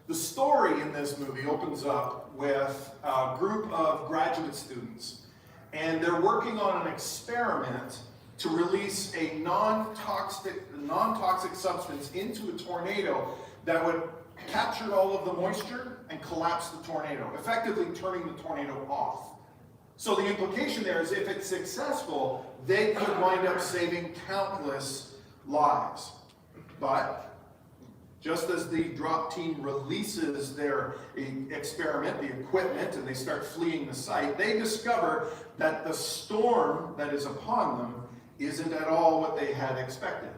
The story in this movie opens up with a group of graduate students, and they're working on an experiment to release a non-toxic substance into a tornado that would capture all of the moisture and collapse the tornado, effectively turning the tornado off. So the implication there is if it's successful, they could wind up saving countless lives. But just as the drop team releases their experiment, the equipment, and they start fleeing the site, they discover that the storm that is upon them isn't at all what they had expected.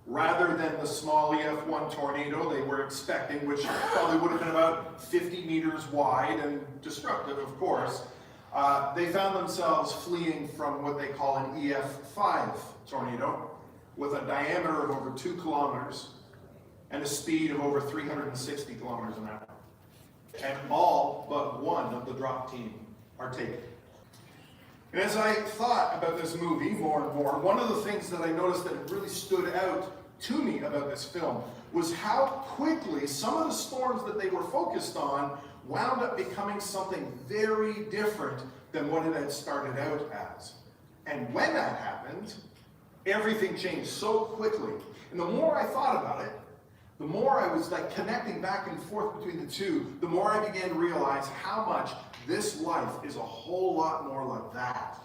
Rather than the small EF1 tornado they were expecting, which probably would have been about 50 meters wide and destructive, of course, they found themselves fleeing from what they call an EF5 tornado with a diameter of over 2 kilometers and a speed of over 360 kilometers an hour. And all but one of the drop team are taken. And as I thought about this movie more and more, one of the things that I noticed that really stood out to me about this film was how quickly some of the storms that they were focused on wound up becoming something very different than what it had started out as. And when that happened, everything changed so quickly. And the more I thought about it, the more I was like connecting back and forth between the two, the more I began to realize how much this life is a whole lot more like that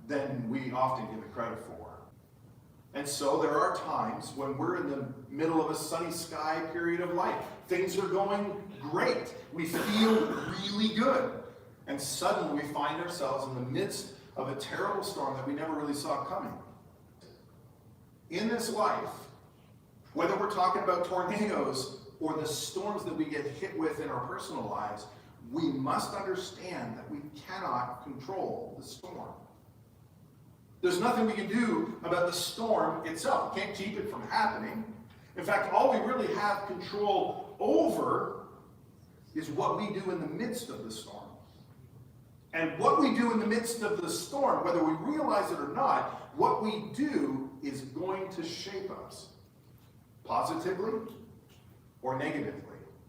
than we often give it credit for. And so there are times when we're in the middle of a sunny sky period of life. Things are going great. We feel really good. And suddenly we find ourselves in the midst of a terrible storm that we never really saw coming. In this life, whether we're talking about tornadoes or the storms that we get hit with in our personal lives, we must understand that we cannot control the storm. There's nothing we can do about the storm itself. We can't keep it from happening. In fact, all we really have control over is what we do in the midst of the storm. And what we do in the midst of the storm, whether we realize it or not, what we do is going to shape us, positively or negatively.